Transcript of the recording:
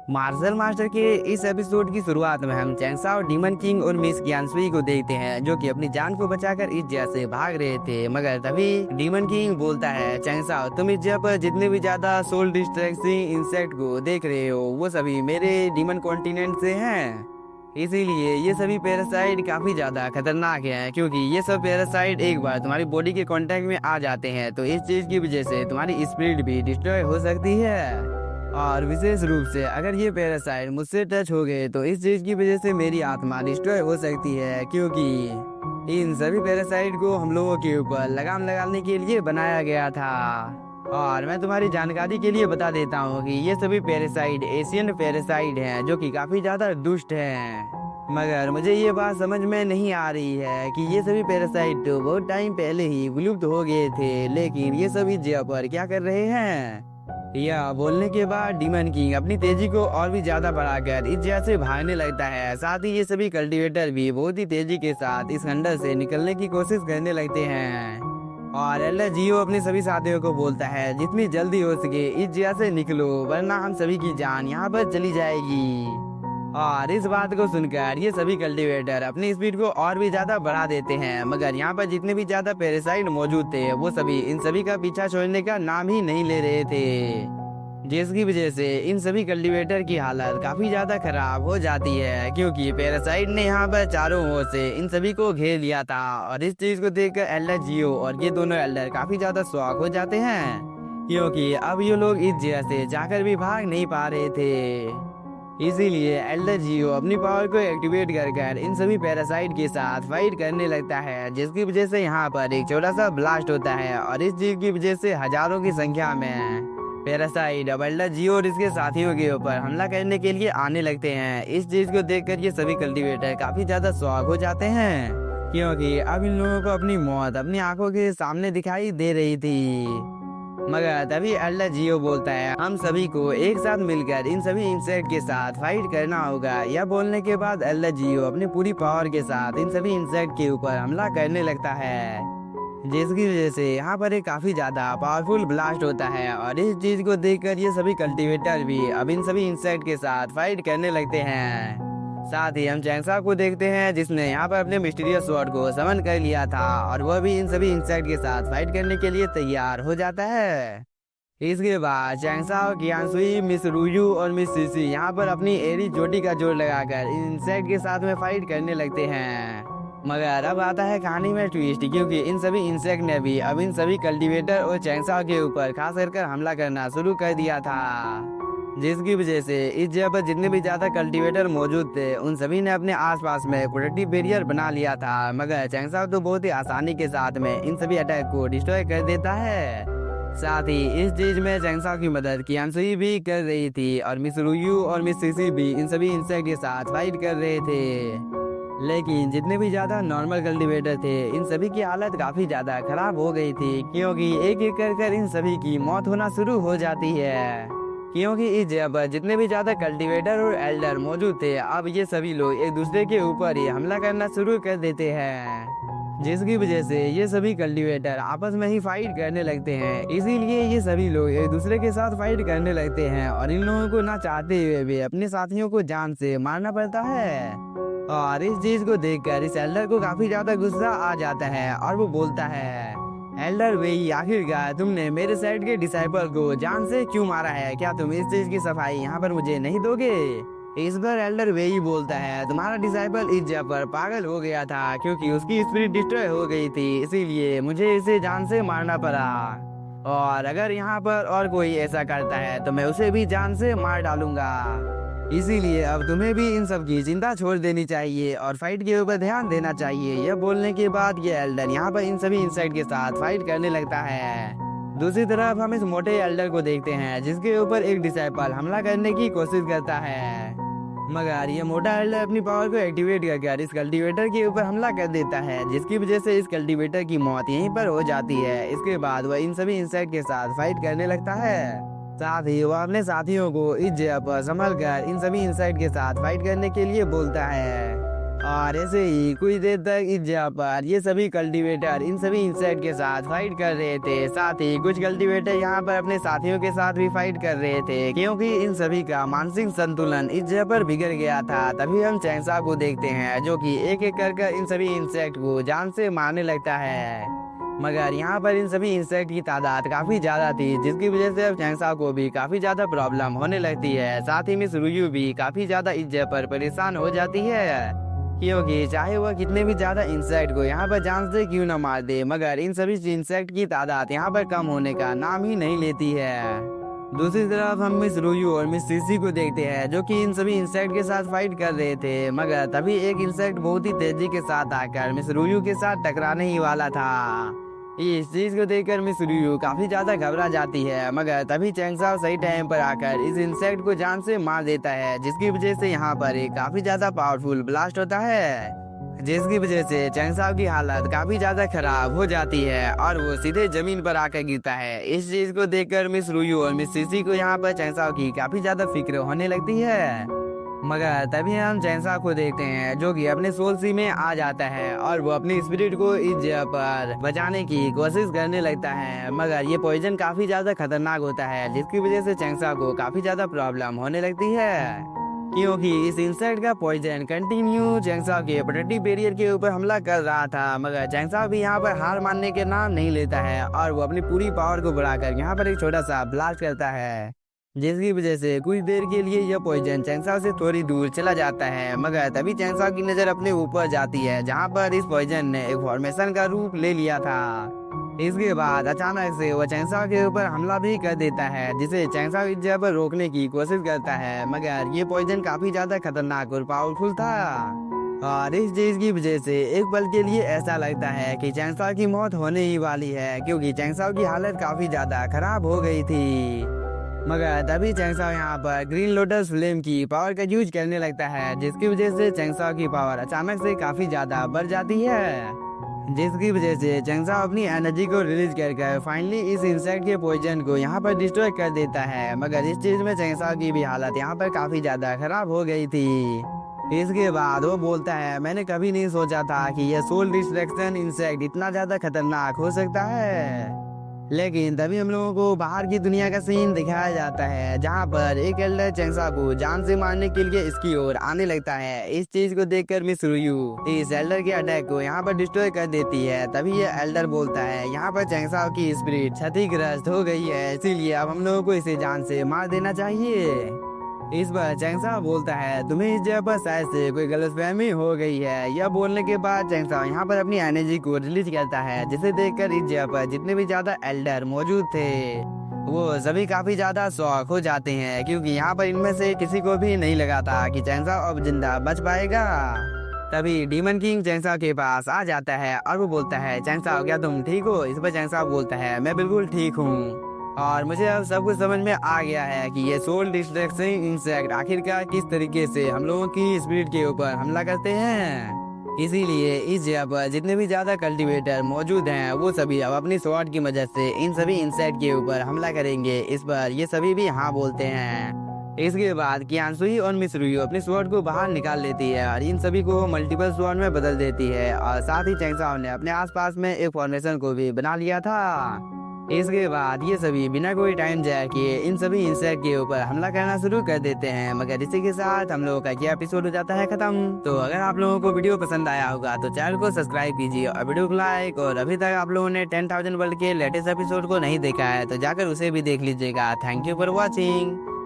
Martial master के इस episode की शुरुआत में हम चैंगसाओ डीमन किंग और मिस ज्ञानसुई को देखते हैं, जो कि अपनी जान को बचाकर इस जगह से भाग रहे थे। मगर तभी डीमन किंग बोलता है, चैंगसाओ तुम इस जगह पर जितने भी ज्यादा सोल डिस्ट्रैक्टिंग इंसेक्ट को देख रहे हो वो सभी मेरे डीमन कॉन्टिनेंट से हैं। इसीलिए ये सभी पैरासाइट काफी ज्यादा खतरनाक हैं, क्योंकि ये सब पैरासाइट एक बार तुम्हारी बॉडी के कांटेक्ट में आ जाते हैं तो इस चीज की वजह से तुम्हारी स्पिरिट भी डिस्ट्रॉय हो सकती है। और विशेष रूप से अगर ये पैरासाइट मुझसे टच हो गए तो इस चीज की वजह से मेरी आत्मा डिस्ट्रॉय हो सकती है, क्योंकि इन सभी पैरासाइट को हम लोगों के ऊपर लगाम लगाने के लिए बनाया गया था। और मैं तुम्हारी जानकारी के लिए बता देता हूँ कि ये सभी पैरासाइट एशियन पैरासाइट हैं, जो कि काफी ज्यादा दुष्ट हैं। मगर मुझे ये बात समझ में नहीं आ रही है कि ये सभी पैरासाइट तो बहुत टाइम पहले ही विलुप्त हो गए थे, लेकिन ये सभी जगह पर क्या कर रहे हैं। यह बोलने के बाद डीमन किंग अपनी तेजी को और भी ज्यादा बढ़ाकर इस जगह से भागने लगता है। साथ ही ये सभी कल्टीवेटर भी बहुत ही तेजी के साथ इस खंडर से निकलने की कोशिश करने लगते हैं। और एल्डर जियो अपने सभी साथियों को बोलता है, जितनी जल्दी हो सके इस जगह से निकलो, वरना हम सभी की जान यहाँ पर चली जाएगी। और इस बात को सुनकर ये सभी कल्टीवेटर अपनी स्पीड को और भी ज्यादा बढ़ा देते हैं। मगर यहाँ पर जितने भी ज्यादा पैरासाइट मौजूद थे वो सभी इन सभी का पीछा छोड़ने का नाम ही नहीं ले रहे थे, जिसकी वजह से इन सभी कल्टीवेटर की हालत काफी ज्यादा खराब हो जाती है, क्योंकि पैरासाइट ने यहाँ पर चारों ओर से इन सभी को घेर लिया था। और इस चीज को देखकर एल्डर जियो और ये दोनों एल्डर काफी ज्यादा शॉक हो जाते हैं, क्योंकि अब ये लोग इस जगह से जाकर भी भाग नहीं पा रहे थे। इसीलिए एल्डर जियो अपनी पावर को एक्टिवेट कर इन सभी पैरासाइट के साथ फाइट करने लगता है, जिसकी वजह से यहाँ पर एक छोटा सा ब्लास्ट होता है। और इस चीज की वजह से हजारों की संख्या में पैरासाइट अब एल्डर जियो और इसके साथियों के ऊपर हमला करने के लिए आने लगते हैं। इस चीज को देखकर ये सभी कल्टीवेटर काफी ज्यादा शॉक हो जाते हैं, क्योंकि अब इन लोगों को अपनी मौत अपनी आंखों के सामने दिखाई दे रही थी। मगर तभी एल्डर जियो बोलता है, हम सभी को एक साथ मिलकर इन सभी इंसेक्ट के साथ फाइट करना होगा। यह बोलने के बाद एल्डर जियो अपनी पूरी पावर के साथ इन सभी इंसेक्ट के ऊपर हमला करने लगता है, जिसकी वजह से यहाँ पर एक काफी ज्यादा पावरफुल ब्लास्ट होता है। और इस चीज को देखकर ये सभी कल्टीवेटर भी अब इन सभी इंसेक्ट के साथ फाइट करने लगते हैं। साथ ही हम चैंगसाओ को देखते हैं, जिसने यहाँ पर अपने मिस्टीरियस स्वॉर्ड को समन कर लिया था और वह भी इन सभी इंसेक्ट के साथ फाइट करने के लिए तैयार हो जाता है। इसके बाद चैंगसाओ, ज्ञानसुई, मिस रूयू और मिस सीसी यहाँ पर अपनी एरी चोटी का जोर लगाकर इन इंसेक्ट के साथ में फाइट करने लगते हैं। मगर अब आता है कहानी में ट्विस्ट, क्योंकि इन सभी इंसेक्ट ने भी अब इन सभी कल्टीवेटर और चैंगसाओ के ऊपर खास कर हमला करना शुरू कर दिया था, जिसकी वजह से इस जगह पर जितने भी ज्यादा कल्टीवेटर मौजूद थे उन सभी ने अपने आसपास में प्रोटेक्टिव बैरियर बना लिया था। मगर चैंगसाओ तो बहुत ही आसानी के साथ में इन सभी अटैक को डिस्ट्रॉय कर देता है। साथ ही इस चीज में चैंगसाओ की मदद ज्ञानसुई भी कर रही थी, और मिस रूयू और मिस सीसी भी इन सभी इंसेक्ट के साथ फाइट कर रहे थे। लेकिन जितने भी ज्यादा नॉर्मल कल्टीवेटर थे इन सभी की हालत काफी ज्यादा खराब हो गई थी, क्योंकि एक एक कर इन सभी की मौत होना शुरू हो जाती है। क्योंकि इस जगह पर जितने भी ज्यादा कल्टीवेटर और एल्डर मौजूद थे अब ये सभी लोग एक दूसरे के ऊपर ही हमला करना शुरू कर देते हैं, जिसकी वजह से ये सभी कल्टीवेटर आपस में ही फाइट करने लगते हैं। इसीलिए ये सभी लोग एक दूसरे के साथ फाइट करने लगते हैं, और इन लोगों को ना चाहते हुए भी अपने साथियों को जान से मारना पड़ता है। और इस चीज को देखकर इस एल्डर को काफी ज्यादा गुस्सा आ जाता है, और वो बोलता है, एल्डर वेई, आखिरकार तुमने मेरे साइड के डिसाइपल को जान से क्यों मारा है? क्या तुम इस चीज की सफाई यहाँ पर मुझे नहीं दोगे? इस बार एल्डर वेई बोलता है, तुम्हारा डिसाइपल इस जगह पर पागल हो गया था, क्योंकि उसकी स्पिरिट डिस्ट्रॉय हो गई थी, इसीलिए मुझे इसे जान से मारना पड़ा। और अगर यहाँ पर और कोई ऐसा करता है तो मैं उसे भी जान से मार डालूंगा। इसीलिए अब तुम्हें भी इन सब की चिंता छोड़ देनी चाहिए और फाइट के ऊपर ध्यान देना चाहिए। यह बोलने के बाद ये एल्डर यहाँ पर इन सभी इंसेक्ट के साथ फाइट करने लगता है। दूसरी तरफ हम इस मोटे एल्डर को देखते हैं, जिसके ऊपर एक डिसाइपल हमला करने की कोशिश करता है। मगर ये मोटा एल्डर अपनी पावर को एक्टिवेट करके इस कल्टीवेटर के ऊपर हमला कर देता है, जिसकी वजह से इस कल्टीवेटर की मौत यहीं पर हो जाती है। इसके बाद वह इन सभी इंसेक्ट के साथ फाइट करने लगता है। साथ ही वह अपने साथियों को इस जगह पर संभल कर इन सभी इंसेक्ट के साथ फाइट करने के लिए बोलता है। और ऐसे ही कुछ देर तक इस जगह पर ये सभी कल्टीवेटर इन सभी इंसेक्ट के साथ फाइट कर रहे थे। साथ ही कुछ कल्टीवेटर यहाँ पर अपने साथियों के साथ भी फाइट कर रहे थे, क्योंकि इन सभी का मानसिक संतुलन इस जगह पर बिगड़ गया था। तभी हम चैंसा को देखते हैं जो कि एक एक कर इन सभी इंसेक्ट को जान से मारने लगता है। मगर यहाँ पर इन सभी इंसेक्ट की तादाद काफी ज्यादा थी, जिसकी वजह से अब चैंसा को भी काफी ज्यादा प्रॉब्लम होने लगती है। साथ ही मिस रुयू भी काफी ज्यादा इस जगह पर परेशान हो जाती है, क्योंकि चाहे वह कितने भी ज्यादा इंसेक्ट को यहाँ पर जान से क्यों न मार दे, मगर इन सभी इंसेक्ट की तादाद यहाँ पर कम होने का नाम ही नहीं लेती है। दूसरी तरफ हम मिस रुयू और मिस सीसी को देखते हैं जो कि इन सभी इंसेक्ट के साथ फाइट कर रहे थे। मगर तभी एक इंसेक्ट बहुत ही तेजी के साथ आकर मिस रुयू के साथ टकराने ही वाला था। इस चीज को देखकर मिस रुयू काफी ज्यादा घबरा जाती है, मगर तभी चैंसा सही टाइम पर आकर इस इंसेक्ट को जान से मार देता है, जिसकी वजह से यहाँ पर एक काफी ज्यादा पावरफुल ब्लास्ट होता है, जिसकी वजह से चैंसा की हालत काफी ज्यादा खराब हो जाती है और वो सीधे जमीन पर आकर गिरता है। इस चीज को देखकर मिस रुयू और मिस सीसी को यहाँ पर चैंसा की काफी ज्यादा फिक्र होने लगती है। मगर तभी हम चैंसा को देखते हैं जो कि अपने सोल सी में आ जाता है और वो अपनी स्पिरिट को इस जगह पर बचाने की कोशिश करने लगता है। मगर ये पॉइजन काफी ज्यादा खतरनाक होता है, जिसकी वजह से चैंसा को काफी ज्यादा प्रॉब्लम होने लगती है, क्योंकि इस इंसेक्ट का पॉइजन कंटिन्यू चैंसा के प्रोटेक्टिव बैरियर के ऊपर हमला कर रहा था। मगर चैंसा भी यहाँ पर हार मानने के नाम नहीं लेता है और वो अपनी पूरी पावर को बढ़ाकर यहाँ पर एक छोटा सा ब्लास्ट करता है, जिसकी वजह से कुछ देर के लिए यह पॉइजन चैंसा से थोड़ी दूर चला जाता है। मगर तभी चैंसा की नजर अपने ऊपर जाती है, जहां पर इस पॉइजन ने एक फॉर्मेशन का रूप ले लिया था। इसके बाद अचानक से वह चैंसा के ऊपर हमला भी कर देता है, जिसे चैंसा इस जगह पर रोकने की कोशिश करता है। मगर ये पॉइजन काफी ज्यादा खतरनाक और पावरफुल था और इस चीज की वजह से एक पल के लिए ऐसा लगता है कि चैंसा की मौत होने ही वाली है, क्योंकि चैंसा की हालत काफी ज्यादा खराब हो गई थी। मगर तभी चैंसा यहाँ पर ग्रीन लोटस फ्लेम की पावर का यूज करने लगता है, जिसकी वजह से चैंसा की पावर अचानक से काफी ज्यादा बढ़ जाती है, जिसकी वजह से चैंसा अपनी एनर्जी को रिलीज कर फाइनली इस इंसेक्ट के पॉइजन को यहाँ पर डिस्ट्रॉय कर देता है। मगर इस चीज में चैंसा की भी हालत यहाँ पर काफी ज्यादा खराब हो गई थी। इसके बाद वो बोलता है, मैंने कभी नहीं सोचा था कि यह सोल डिस्ट्रैक्शन इंसेक्ट इतना ज्यादा खतरनाक हो सकता है। लेकिन तभी हम लोगों को बाहर की दुनिया का सीन दिखाया जाता है, जहां पर एक एल्डर चैंसा को जान से मारने के लिए इसकी ओर आने लगता है। इस चीज को देखकर मिस रुयू इस एल्डर के अटैक को यहाँ पर डिस्ट्रॉय कर देती है। तभी ये एल्डर बोलता है, यहाँ पर चैंसा की स्पिरिट क्षतिग्रस्त हो गई है, इसीलिए अब हम लोगों को इसे जान से मार देना चाहिए। इस पर चैंसा बोलता है, तुम्हें इस जगह पर शायद से कोई गलतफहमी हो गई है। यह बोलने के बाद चैंसा यहाँ पर अपनी एनर्जी को रिलीज करता है, जिसे देखकर इस जगह पर जितने भी ज्यादा एल्डर मौजूद थे वो सभी काफी ज्यादा शॉक हो जाते हैं, क्योंकि यहाँ पर इनमें से किसी को भी नहीं लगा था कि चैंसा अब जिंदा बच पाएगा। तभी डीमन किंग चैंसा के पास आ जाता है और वो बोलता है, चैंसा क्या तुम ठीक हो? इस पर चैंसा बोलता है, मैं बिल्कुल ठीक हूँ और मुझे अब सब कुछ समझ में आ गया है कि ये सोल डिस्ट्रैक्शन इंसेक्ट आखिरकार किस तरीके से हम लोगों की स्पिरिट के ऊपर हमला करते हैं। इसीलिए इस जगह पर जितने भी ज्यादा कल्टीवेटर मौजूद हैं वो सभी अब अपनी स्वॉर्ड की मदद से इन सभी इंसेक्ट के ऊपर हमला करेंगे। इस पर ये सभी भी हाँ बोलते हैं। इसके बाद कियानसुई और मिस रुयू अपनी स्वॉर्ड को बाहर निकाल लेती है और इन सभी को मल्टीपल स्वॉर्ड में बदल देती है और साथ ही चैंसा ने अपने आसपास में एक फॉर्मेशन को भी बना लिया था। इसके बाद ये सभी बिना कोई टाइम जाया किए इन सभी इंसेक्ट के ऊपर हमला करना शुरू कर देते हैं। मगर इसी के साथ हम लोगों का ये एपिसोड हो जाता है खत्म। तो अगर आप लोगों को वीडियो पसंद आया होगा तो चैनल को सब्सक्राइब कीजिए और वीडियो को लाइक, और अभी तक आप लोगों ने 10,000 वर्ल्ड के लेटेस्ट एपिसोड को नहीं देखा है तो जाकर उसे भी देख लीजिएगा। Thank you for watching.